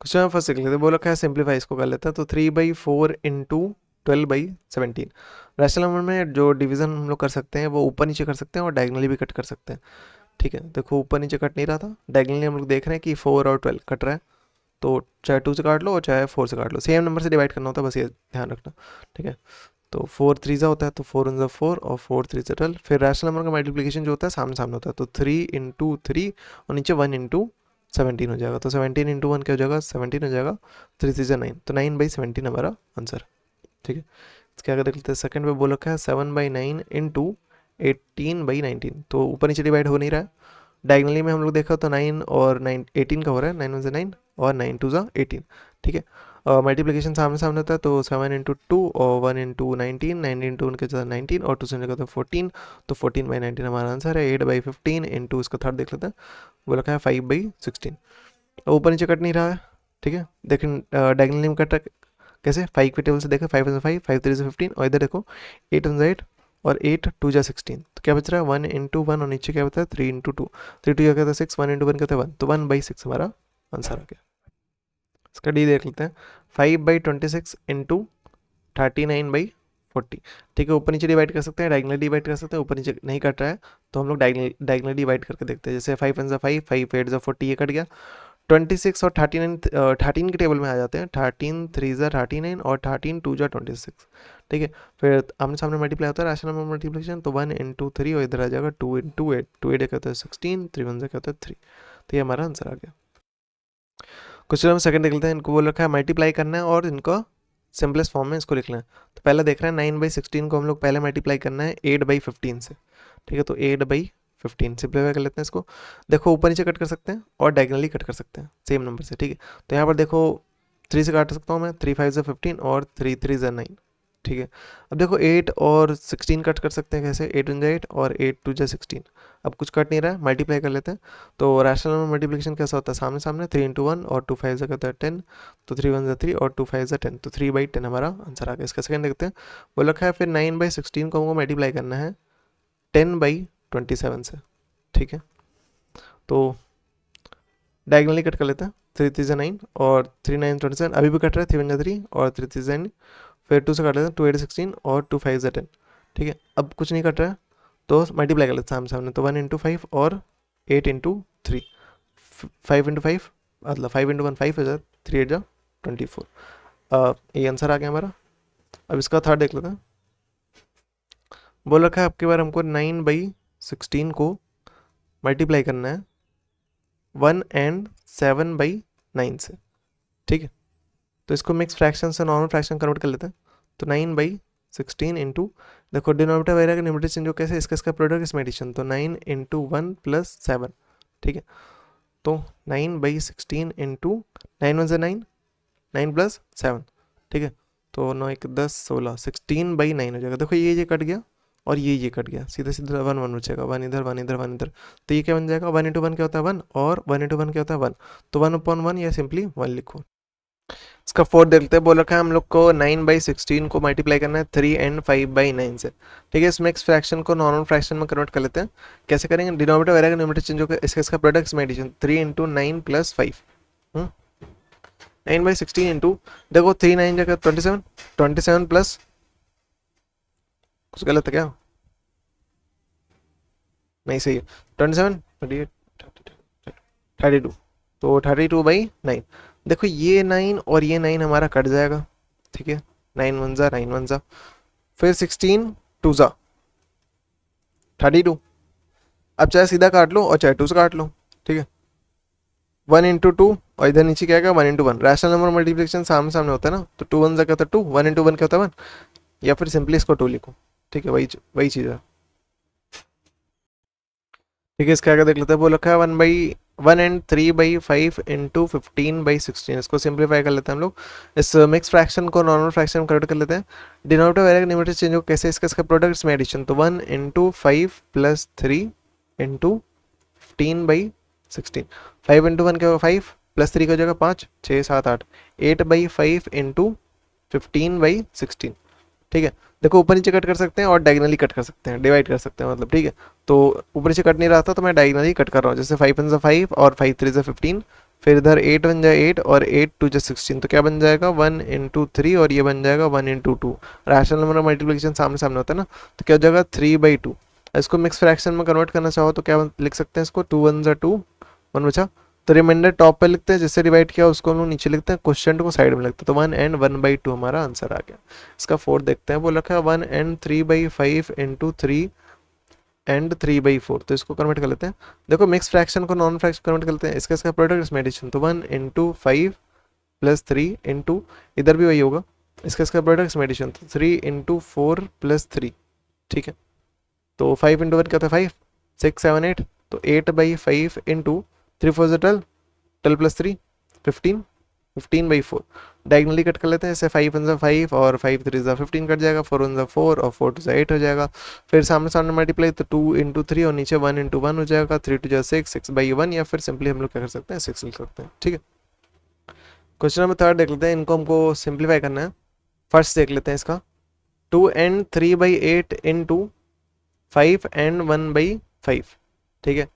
Question number first देख लेते हैं। बोला क्या है, सिंप्लीफाई इसको कर लेते हैं। तो 3/4 इंटू 12/17। रैशनल नंबर में जो डिवीजन हम लोग कर सकते हैं वो ऊपर नीचे कर सकते हैं और डायगनली भी कट कर सकते हैं। ठीक है, देखो ऊपर नीचे कट नहीं रहा था, डायगनली हम लोग देख रहे हैं कि 4 और 12 कट रहा है। तो चाहे 2 से काट लो और चाहे 4 से काट लो, सेम नंबर से डिवाइड करना होता है, बस ये ध्यान रखना। ठीक है, तो 4 3 होता है, तो 4 1 4 और 4 3 12। फिर रैशनल नंबर का मल्टीप्लिकेशन जो होता है सामने सामने होता है, तो 3 इंटू 3 और नीचे 1 इंटू 17 हो जाएगा। तो 17 इंटू 1 क्या हो जाएगा, 17 हो जाएगा। 3 3 9, तो 9/17 हमारा आंसर। ठीक है, इसके आगे देख लेते हैं। सेकंड पे बोल रखा है 7/9 इंटू 18/19। तो ऊपर नीचे डिवाइड हो नहीं रहा है, डायगनली में हम लोग देखा तो 9 और 9 18 का हो रहा है, 9 1 से 9 और 9 2 जा 18। ठीक है, मल्टीप्लिकेशन सामने सामने होता है, तो 7 इंटू 2 और 1 इंटू 19, 9 इंटू उनके साथ 19 और 2 से निकलता है 14। तो 14/19 हमारा आंसर है। 8/15 इंटू इसका थर्ड देख लेते हैं। वो रखा है 5/16। ऊपर नीचे कट नहीं रहा है। ठीक है, लेकिन डायगनली में कट रहा है। कैसे, 5 के टेबल से देखा, 5 1 5, 5 3 से 15 और इधर देखो 8 1 8 और 8 2 जा 16। तो क्या बच रहा है, 1 इंटू 1 और नीचे क्या होता है 3 इंटू 2। 3 2 क्या कहता है 6, 1 इंटू 1 कहता है 1, तो 1/6 हमारा आंसर आ गया। इसका डी देख लेते हैं। 5/26 इंटू 39/40। ठीक है, ऊपर नीचे डिवाइड कर सकते हैं, डायगनली डिवाइड कर सकते हैं। ऊपर नीचे नहीं कट रहा है तो हम लोग डायगनली डिवाइड करके देखते हैं। जैसे 5 1 5, 5 8 40, ये कट गया। 26 और 39 13 के टेबल में आ जाते हैं। 13 3 जा 39 और 13 2 जा 26। ठीक है, फिर आमने सामने मल्टीप्लाई होता है, रैशनल नंबर मल्टीप्लिकेशन, तो 1 इंटू 3 और इधर आ जाएगा 2 इंटू 8। 2 8 क्या होता है 16, 3 1 क्या होता है 3। तो ये हमारा आंसर आ गया। क्वेश्चन नंबर सेकंड देख लेते हैं। इनको बोल रखा है मल्टीप्लाई करना है और इनको सिंपलेस्ट फॉर्म में इसको लिखना है। तो पहला देख रहे हैं 9/16 को हम लोग पहले मल्टीप्लाई करना है 8/15 से। ठीक है, तो 8/15 सिंप्लीफाई कर लेते हैं इसको। देखो ऊपर नीचे कट कर सकते हैं और डायगनली कट कर सकते हैं सेम नंबर से। ठीक है, तो यहाँ पर देखो 3 से काट सकता हूँ मैं, 3 5 15 और 3 3 9। ठीक है, अब देखो 8 और 16 कट कर सकते हैं। कैसे, 8 1 8 और 8 2 16। अब कुछ कट नहीं रहा है, मल्टीप्लाई कर लेते हैं। तो रैशनल नंबर मल्टीप्लिकेशन कैसा होता है, सामने सामने, 3 इंटू 1 और 2 5 कहता है 10। तो 3 1 3 और 2 5 10, तो 3/10 हमारा आंसर आ गया। इसका सेकंड देखते हैं। वो रखा है फिर 9/16 को हमको मल्टीप्लाई करना है 10/27 से। ठीक है, तो डायगनली कट कर लेते हैं। 3 3 9 और 3 9 27, अभी भी कट रहा है। 3 1 3 और 3 3 9, फिर 2 से काट लेते हैं। 2 8 16 और 2 5 10। ठीक है, अब कुछ नहीं कट रहा है तो मल्टीप्लाई कर लेते हैं सामने सामने, तो 1 इंटू 5 और 8 इंटू 3। 5 इंटू 5 मतलब 5 इंटू 1 5 हो जाए, 3 8 जा 24। ये आंसर आ गया हमारा। अब इसका थर्ड देख लेते हैं। बोल रखा है आपके बार हमको 9/16 को मल्टीप्लाई करना है 1 एंड 7/9 से। ठीक है, तो इसको मिक्स फ्रैक्शन से नॉर्मल फ्रैक्शन कन्वर्ट कर लेते हैं। तो 9/16 इंटू, देखो डिनोमिनेटर वगैरह का न्यूमरेटर चेंज हो, कैसे, इसका प्रोडक्ट इसमें एडिशन, तो 9 इंटू 1 प्लस 7। ठीक है, तो 9/16 इंटू 9 1 से 9, 9 प्लस 7। ठीक है, तो 9 1 10 16, 16/9 हो जाएगा। देखो ये कट गया और ये कट गया, सीधा सीधा 1 1 बचेगा, 1 इधर 1 इधर 1 इधर। तो ये क्या बन जाएगा, 1 इंटू 1 क्या होता है 1 और 1 इंटू 1 क्या होता है 1। तो 1/1 या सिंपली 1 लिखो। इसका फोर्थ देखते हैं। बोल रखा है हम लोग को 9/16 को मल्टीप्लाई करना है 3 एंड 5/9 से। ठीक है, इसमें फ्रैक्शन को नॉर्मल फ्रैक्शन में कन्वर्ट कर लेते हैं। कैसे करेंगे, डिनोमिनेटर वगैरह का न्यूमरेटर चेंज होकर इसका प्रोडक्ट में एडिशन, 3 इंटू 9 प्लस 5। 9/16 इंटू, देखो 3 9 जगह 27, 27 प्लस, कुछ गलत है क्या, नहीं सही है, 27 28 32, तो 32/9। देखो ये 9 और ये 9 हमारा कट जाएगा। ठीक है, 9 1 जा 9 1 जा, फिर 16 2 जा 32। अब चाहे सीधा काट लो और चाहे 2 से काट लो। ठीक है, 1 इंटू 2 और इधर नीचे क्या आएगा 1 इंटू 1। रैशनल नंबर मल्टीप्लिकेशन सामने सामने होता है ना, तो 2 1 जा क्या होता है 2, 1 इंटू 1 क्या होता है 1, या फिर सिंपली इसको 2 लिखो। ठीक है, वही चीज़ है। ठीक है, इसका आगे देख लेते हैं। वो रखा है 1 एंड 3/5 इंटू 15/16। इसको सिंप्लीफाई कर लेते हैं हम लोग। इस मिक्स फ्रैक्शन को नॉर्मल फ्रैक्शन में कन्वर्ट कर लेते हैं। डिनोमिनेटर वगैरह न्यूमरेटर चेंज हो, कैसे, इसका प्रोडक्ट में एडिशन, तो 1 इंटू 5 प्लस 3 इंटू 15/16। 5 इंटू 1 क्या होगा 5 प्लस 3 का जगह 5 6 7 8, 8/5 इंटू 15/16। ठीक है, देखो ऊपर नीचे कट कर सकते हैं और डायगनली कट कर सकते हैं, डिवाइड कर सकते हैं मतलब। ठीक है, तो ऊपर नीचे कट नहीं रहा था तो मैं डायगनली कट कर रहा हूँ। जैसे 5 1 5 और 5 3 15, फिर इधर 8 बन जाए 8 और 8 2 जा 16, तो क्या बन जाएगा 1 इंटू 3 और ये बन जाएगा 1 इंटू 2। रैशनल नंबर मल्टीप्लिकेशन सामने सामने होता है ना, तो क्या हो जाएगा 3/2। इसको मिक्स फ्रैक्शन में कन्वर्ट करना चाहो तो क्या लिख सकते हैं इसको, 2 1 जा 2, 1 बचा, तो रिमाइंडर टॉप पे लिखते हैं, जिससे डिवाइड किया उसको हम लोग नीचे लिखते हैं, क्वेश्चन को साइड में लिखते हैं, तो 1 एंड 1/2 हमारा आंसर आ गया। इसका 4 देखते हैं, वो लिखा है 1 एंड 3/5 इंटू 3 एंड 3/4, तो इसको कन्वर्ट कर लेते हैं। देखो मिक्स फ्रैक्शन को नॉन फ्रैक्शन कन्वर्ट कर लेते हैं, इसका प्रोडक्ट इसमें एडिशन, तो 1 इंटू 5 प्लस 3 इंटू, इधर भी वही होगा, इसका प्रोडक्ट इसमें एडिशन, तो 3 इंटू 4 प्लस 3, ठीक है। तो 5 इंटू 1 क्या होता है 5, 6 7 8, तो 8/5 इंटू 3 4 12, 12 प्लस 3 15, 15/4। डायगनली कट कर लेते हैं, जैसे 5 1 5 और 5 3 15 कट जाएगा, 4 1 4 और 4 2 8 हो जाएगा। फिर सामने सामने मल्टीप्लाई, तो 2 इंटू 3 और नीचे 1 इंटू 1 हो जाएगा, 3 2 6 6/1, या फिर सिंपली हम लोग क्या कर सकते हैं 6 लिख सकते हैं, ठीक है। क्वेश्चन नंबर 3 देख लेते हैं, इनको हमको सिंप्लीफाई करना है। फर्स्ट देख लेते हैं इसका, 2 एंड 3/8 इंटू 5 एंड 1/5, ठीक है।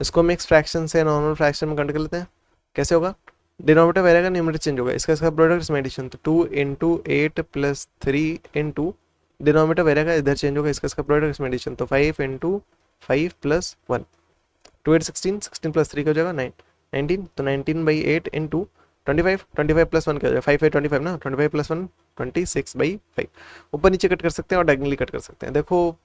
इसको मिक्स फ्रैक्शन से नॉर्मल फ्रैक्शन में कन्वर्ट कर लेते हैं। कैसे होगा, डिनोमिनेटर वेरिएगा, न्यूमरेटर चेंज होगा, इसका प्रोडक्ट इसमें एडिशन, तो 2 इंटू 8 प्लस 3 इंटू, डिनोमिनेटर वेरिएगा, इधर चेंज होगा, इसका प्रोडक्ट इसमें एडिशन, तो 5 इंटू 5 प्लस 1, 2 8 16, 16 प्लस 3 का हो जाएगा 9 19, तो 19/8 इंटू 25, 25 प्लस 1 का हो जाएगा 5 5 25 ना, 25 प्लस 1 26/5। ऊपर नीचे कट कर सकते हैं और डायगनली कट कर सकते हैं। देखो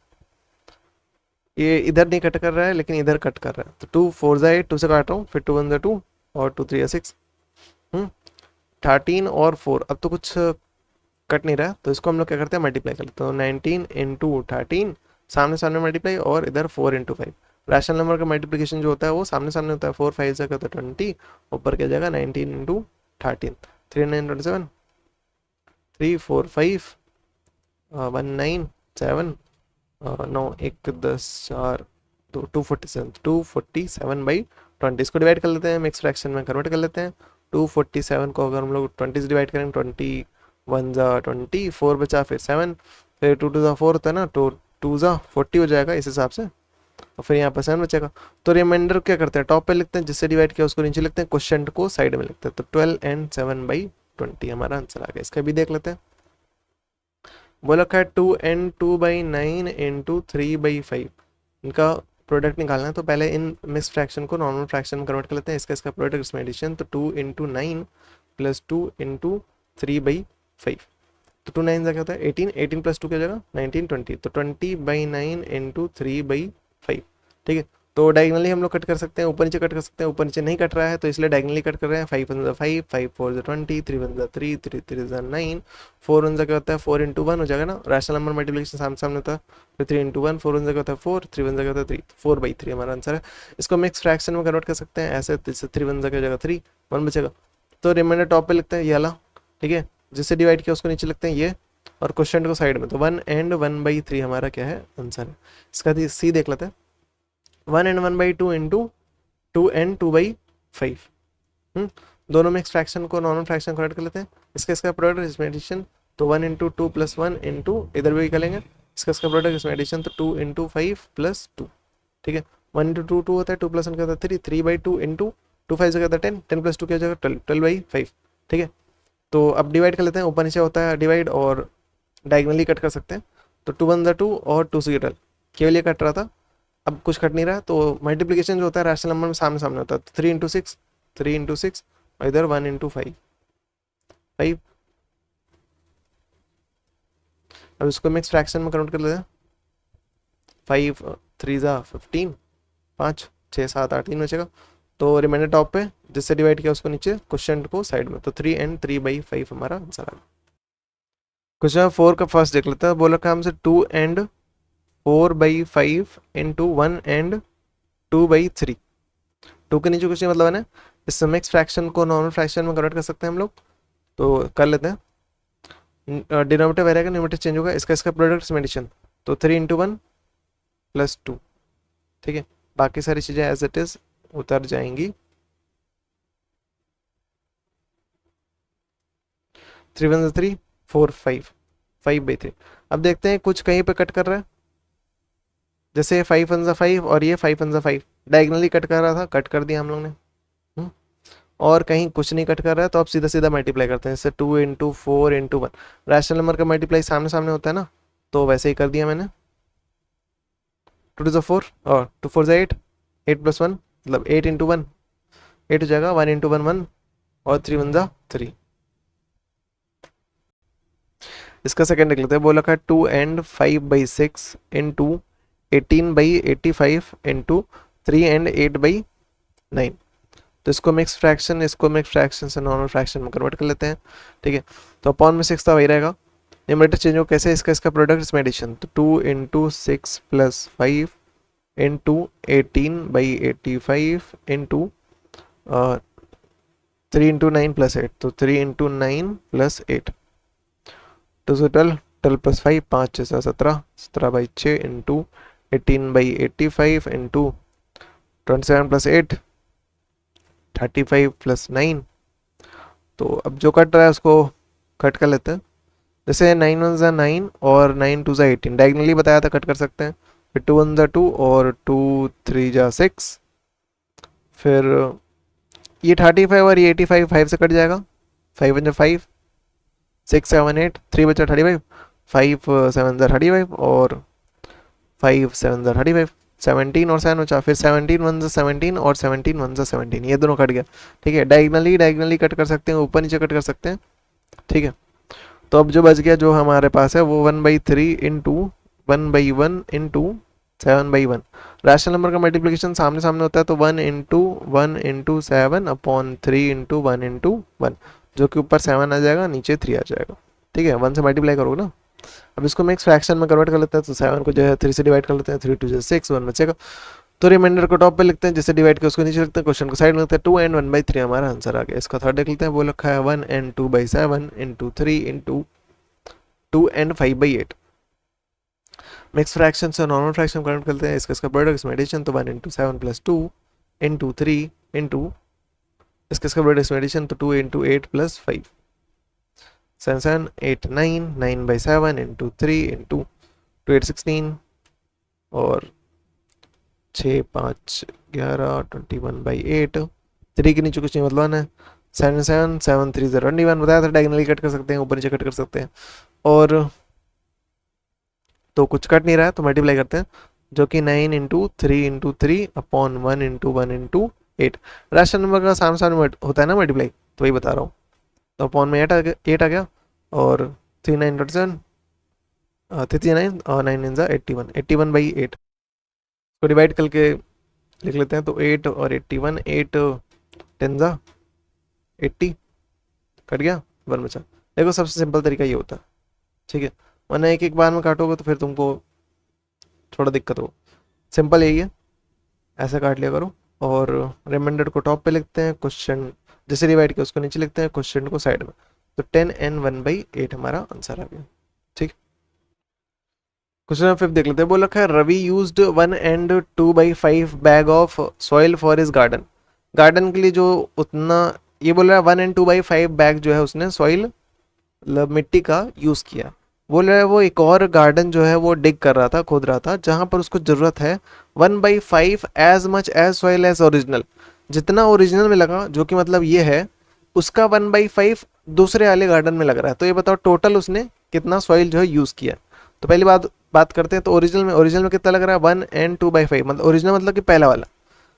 ये इधर नहीं कट कर रहा है लेकिन इधर कट कर रहा है, तो 2 4 जा 8, 2 से काट रहा हूँ, फिर 2 1 जा 2 और 2 3 जा 6, 13 और 4, अब तो कुछ कट नहीं रहा, तो इसको हम लोग क्या करते हैं मल्टीप्लाई कर लेते हैं, तो 19 इंटू 13 सामने सामने मल्टीप्लाई, और इधर 4 इंटू 5। रैशनल नंबर का मल्टीप्लिकेशन जो होता है वो सामने सामने होता है, 4 5 से होता है 20, ऊपर क्या जाएगा 19 इंटू 13, 3 9 27, 3 4 5 1 9 7 9 1 10 4 2 247/20, इसको डिवाइड कर लेते हैं, मिक्स फ्रैक्शन में कन्वर्ट कर लेते हैं। 247 को अगर हम लोग 20 से डिवाइड करेंगे, 20 1 जा 20, 4 बचा, फिर 7, फिर 2 2 जा 4 होता है ना, तो 2 जा 40 हो जाएगा इस हिसाब से, और फिर यहाँ पर 7 बचेगा। तो रिमाइंडर क्या करते हैं, टॉप पे लिखते हैं, जिससे डिवाइड किया उसको नीचे लिखते हैं, क्वेश्चन को साइड में लिखते हैं, तो 12 एंड 7/20 हमारा आंसर आ गया। इसका भी देख लेते हैं, बोला क्या 2 एंड 2/9 इंटू 3/5, इनका प्रोडक्ट निकालना है, तो पहले इन मिक्स फ्रैक्शन को नॉर्मल फ्रैक्शन में कन्वर्ट कर लेते हैं, इसका प्रोडक्ट इसमें एडिशन, तो 2 इंटू 9 प्लस 2 इंटू 3/5, तो 2 9 क्या होता है 18, 18 प्लस 2 क्या हो जाएगा 19 20, तो 20/9 इंटू 3/5, ठीक है। तो डायगनली हम लोग कट कर सकते हैं, ऊपर नीचे कट कर सकते हैं, ऊपर नीचे नहीं कट रहा है तो इसलिए डायगनली कट कर रहे हैं। 5 1 5, 5 4 20, 3 1 3, 3 3 9, 4 1 क्या होता है 4 इंटू 1 हो जाएगा ना, रैशनल नंबर मल्टीप्लिकेशन सामने सामने होता है, फिर 3 इंटू 1, 4 1 क्या होता है 4, 3 1 क्या होता है 3, 4/3 हमारा आंसर है। इसको मिक्स फ्रैक्शन में कन्वर्ट कर सकते हैं ऐसे, 3 1 क्या हो जाएगा 3, 1 बचेगा, तो रिमाइंडर टॉप पे लिखते हैं ये वाला, ठीक है, जिससे डिवाइड किया उसको नीचे लिखते हैं ये, और क्वेश्चन को साइड में, तो 1 एंड 1/3 हमारा क्या है आंसर है। इसका सी देख लेते हैं, 1 एंड 1/2 इंटू 2 एंड 2/5, दोनों में फ्रैक्शन को नॉर्मल फ्रैक्शन कन्वर्ट कर लेते हैं, इसका प्रोडक्ट इसमें एडिशन, तो 1 इंटू 2 प्लस 1 इंटू, इधर भी करेंगे, इसका प्रोडक्ट इसमें एडिशन, तो 2 इंटू 5 प्लस 2, ठीक है। 1 इंटू 2 2 होता है, 2 प्लस 1 क्या होता है 3, 3/2 इंटू 2 5 से क्या होता है 10, 10 प्लस 2 क्या हो जाएगा 12, 12/5, ठीक है। तो अब डिवाइड कर लेते हैं, ऊपर नीचे होता है डिवाइड, और डायगनली कट कर सकते हैं, तो 2 1 2 और 2 से 12, केवल ये कट रहा था, अब कुछ कट नहीं रहा, तो मल्टीप्लिकेशन जो होता है रैशनल नंबर में सामने सामने होता है, तो 3 इंटू 6, 3 इंटू 6, और इधर 1 इंटू 5, 5। अब इसको मिक्स फ्रैक्शन में कन्वर्ट कर लेते हैं, 5 3 जा 15, 5 6 7 8 3 बचेगा, तो रिमाइंडर टॉप पे, जिससे डिवाइड किया उसको नीचे, क्वेश्चन को साइड में, तो 3 एंड 3/5 हमारा आंसर आ गया। क्वेश्चन 4 का फर्स्ट देख लेते हैं, बोला था हमसे 2 एंड 4/5 इंटू 1 एंड 2/3, 2 के नीचे कुछ नहीं मतलब है ना, इस मिक्स फ्रैक्शन को नॉर्मल फ्रैक्शन में कन्वर्ट कर सकते हैं हम लोग, तो कर लेते हैं। डिनोमिनेटर वेरिएगा, न्यूमरेटर चेंज होगा, इसका प्रोडक्ट इसमें एडिशन, तो 3 इंटू 1 प्लस 2, ठीक है, बाकी सारी चीज़ें एज इट इज उतर जाएंगी। 3 1 3 4 5, 5/3। अब देखते हैं कुछ कहीं पे कट कर रहा है, जैसे 5 1 5 और ये 5 1 5, डायगनली कट कर रहा था, कट कर दिया हम लोग ने, और कहीं कुछ नहीं कट कर रहा है तो आप सीधा सीधा मल्टीप्लाई करते हैं, जैसे 2 इंटू 4 इंटू 1, रैशनल नंबर का मल्टीप्लाई सामने सामने होता है ना, तो वैसे ही कर दिया मैंने। 2 टू 4 और 2 4 8, 8 प्लस 1 मतलब 8 इंटू 1, 8 हो जाएगा, 1 इंटू 1 1 और 3 1 जा 3। इसका सेकंड लिख लेते हैं, बोला का 2 एंड 5/6 इंटू 18/85 इंटू 3 एंड 8/9। तो इसको मिक्स फ्रैक्शन, इसको मिक्स फ्रैक्शन से नॉर्मल फ्रैक्शन में कन्वर्ट कर लेते हैं, ठीक है। तो अपॉन में 6 था, वही रहेगा। न्यूमरेटर चेंज हो कैसे, इसका प्रोडक्ट इसमें एडिशन, तो 2 into 6 plus 5 into 18/85 into 3 into 9 plus 8, तो 3 इंटू 9 प्लस 8, टू से 12, 12 plus 5, 5 6 17, 17/6 into 18/85 into 27 plus 8, 35 plus 9। तो अब जो कट रहा है उसको कट कर लेते हैं, जैसे 9 1 ज़ा 9 और 9 2 ज़ा 18, डायगनली बताया था कट कर सकते हैं, फिर 2 1 ज़ा 2 और 2 3 ज़ा 6, फिर ये 35 और ये 85 5 से कट जाएगा, 5 1 ज़ा 5, 6 7 8, 3 बचा 35, 5 7 ज़ा 35 और 5 7 ज़ा 35, 17 और 7 बचा, फिर 17 1 ज़ा 17 और 17 1 ज़ा 17, ये दोनों कट गया, ठीक है। डायगनली कट कर सकते हैं, ऊपर नीचे कट कर सकते हैं, ठीक है। तो अब जो बच गया जो हमारे पास है वो 1/3 इंटू 1/1 इंटू 7/1। रैशनल नंबर का मल्टीप्लिकेशन सामने सामने होता है, तो 1 इंटू 7 अपॉन 3 इंटू 1 इंटू 1, जो कि ऊपर 7 आ जाएगा, नीचे 3 आ जाएगा, ठीक है। 1 से मल्टीप्लाई करोगे ना। अब इसको मैं एक फ्रैक्शन में कन्वर्ट कर लेते हैं, तो 7 को जो है 3 से डिवाइड कर लेते हैं, 3 2 6, 1 बचेगा, तो रिमाइंडर को टॉप पे लिखते हैं, जिससे डिवाइड के उसको नीचे लिखते हैं, क्वेश्चन को साइड में लिखते हैं, 2 एंड 1/3 हमारा आंसर आ गया। इसका थर्ड देख लेते हैं, वो लिखा है 1 and 2/7 into 3 into 2 and 5/8। Mix fraction से नॉर्मल फ्रैक्शन कन्वर्ट करते हैं, इसका प्रोडक्ट इसमें एडिशन, तो 1 इंटू 7 प्लस 2 इंटू 3 इंटू इसका प्रोडक्ट इसमें एडिशन, तो 2 इंटू 8 प्लस 5, 7 7 8 9, 9/7 इंटू 3 इंटू 2 8 16 और 6 5 11 21/8, 3 के नीचे कुछ नहीं बदलवाना है, 7 7 7 3 0 21 बताया था, डायगनली कट कर सकते हैं, ऊपर नीचे कट कर सकते हैं, और तो कुछ कट नहीं रहा है तो मल्टीप्लाई करते हैं, जो कि 9 into 3 into 3 upon 1 into 1 into 8। Rational number का सामने सामने होता है ना मल्टीप्लाई, तो वही बता रहा हूँ। तो अपॉन में 8 आ गया और 3 9 7 39 और 9 9 81, 81/8 को डिवाइड करके लिख लेते हैं, तो 8 और 81, 8 10 80, कट गया, 1 बचा। देखो सबसे सिंपल तरीका ये होता है, ठीक है, वरना एक एक बार में काटोगे तो फिर तुमको थोड़ा दिक्कत हो। सिंपल यही है, ऐसे काट लिया करो, और रिमाइंडर को टॉप पे लिखते हैं, क्वेश्चन जैसे डिवाइड किया उसको नीचे लिखते हैं, क्वेश्चन को साइड में, तो 10 एंड 1/8 हमारा आंसर आ गया, ठीक। क्वेश्चन नंबर 5 देख लेते हैं, बोल रखा है Ravi used 1 and 2/5 bag of soil for his garden. Garden के लिए जो उतना, ये बोल रहा है 1 एंड 2/5 बैग जो है उसने सॉइल मतलब मिट्टी का यूज़ किया। बोल रहा है वो एक और गार्डन जो है वो डिग कर रहा था, खोद रहा था, जहाँ पर उसको ज़रूरत है 1/5 as much as soil as original, जितना ओरिजिनल में लगा, जो कि मतलब ये है उसका 1/5 दूसरे वाले गार्डन में लग रहा है। तो ये बताओ टोटल उसने कितना सॉइल जो है यूज़ किया। तो पहली बात करते हैं, तो ओरिजिनल में कितना लग रहा है 1 एंड 2/5, मतलब ओरिजिनल मतलब कि पहला वाला।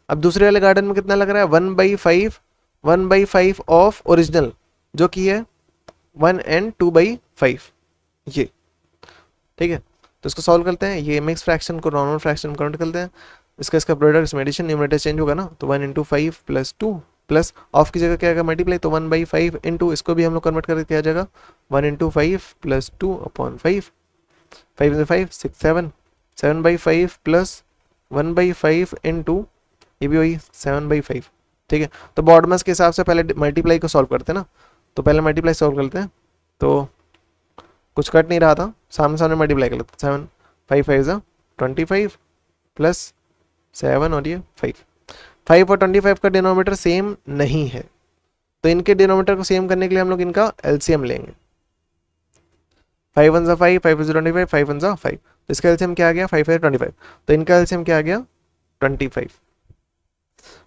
अब दूसरे वाले गार्डन में कितना लग रहा है 1/5 ऑफ ओरिजिनल, जो कि है 1 एंड 2/5, ये ठीक है। तो इसको सॉल्व करते हैं, ये मिक्स फ्रैक्शन को नॉर्मल फ्रैक्शन में कन्वर्ट करते हैं, इसका प्रोडक्ट इसमें एडिशन, न्यूमरेटर चेंज होगा ना, तो 1 इंटू 5 प्लस 2 प्लस ऑफ की जगह क्या आएगा मल्टीप्लाई, तो 1/5 इंटू इसको भी हम लोग कन्वर्ट करके क्या आ जाएगा 1 into 5 plus 2 upon 5, 5 into 5 6 7, 7/5 plus 1/5 into ये भी वही 7/5, ठीक है। तो बॉडमस के हिसाब से पहले मल्टीप्लाई को सॉल्व करते हैं ना, तो पहले मल्टीप्लाई सॉल्व करते हैं, तो कुछ कट नहीं रहा था, सामने सामने मल्टीप्लाई कर लेते, 7 5 5 25 प्लस 7 और ये 5 और 25 का डिनोमीटर सेम नहीं है, तो इनके डिनोमीटर को सेम करने के लिए हम लोग इनका एलसीएम लेंगे। 5 1 5, 5 25, 5 1 5, तो इसका एलसीएम क्या आ गया 5 5 25, तो इनका एलसीएम क्या आ गया 25।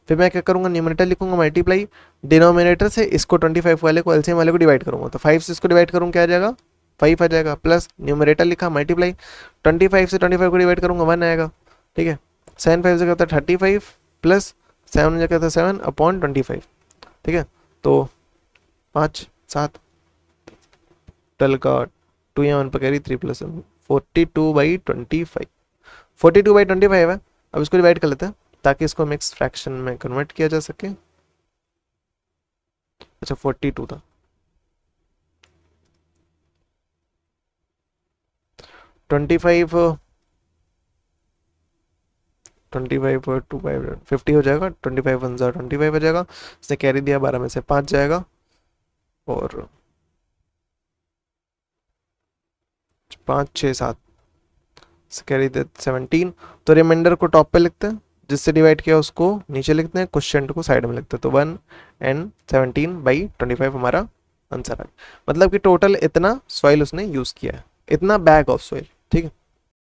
फिर मैं क्या करूँगा, न्यूमरेटर लिखूंगा मल्टीप्लाई, डिनोमिनेटर से इसको 25 वाले को एलसीएम वाले को डिवाइड करूँगा, तो 5 से इसको डिवाइड करूँ क्या आ जाएगा 5 आ जाएगा, प्लस न्यूमरेटर लिखा मल्टीप्लाई, 25 से 25 को डिवाइड करूँगा 1 आएगा, ठीक है। 7 5 से क्या होता है 35 प्लस 7 क्या होता है 7/25, ठीक है। तो 5 7 टल का 2 या 1 पर कैरी 3 + 7 42/25, 42/25 है। अब इसको डिवाइड कर लेते हैं ताकि इसको मिक्स फ्रैक्शन में कन्वर्ट किया जा सके। अच्छा 42 था, 25 और 2 50 हो जाएगा, 25 1 25 हो जाएगा, इसने कैरी दिया 12 में से 5 जाएगा, और 5 6 7 कैरी दे 17। तो रिमाइंडर को टॉप पे लिखते हैं, जिससे डिवाइड किया उसको नीचे लिखते हैं, क्वेश्चन को साइड में लिखते हैं, तो 1 and 17/25 हमारा आंसर आ गया। मतलब कि टोटल इतना सॉइल उसने यूज किया है, इतना बैग ऑफ सॉइल, ठीक है।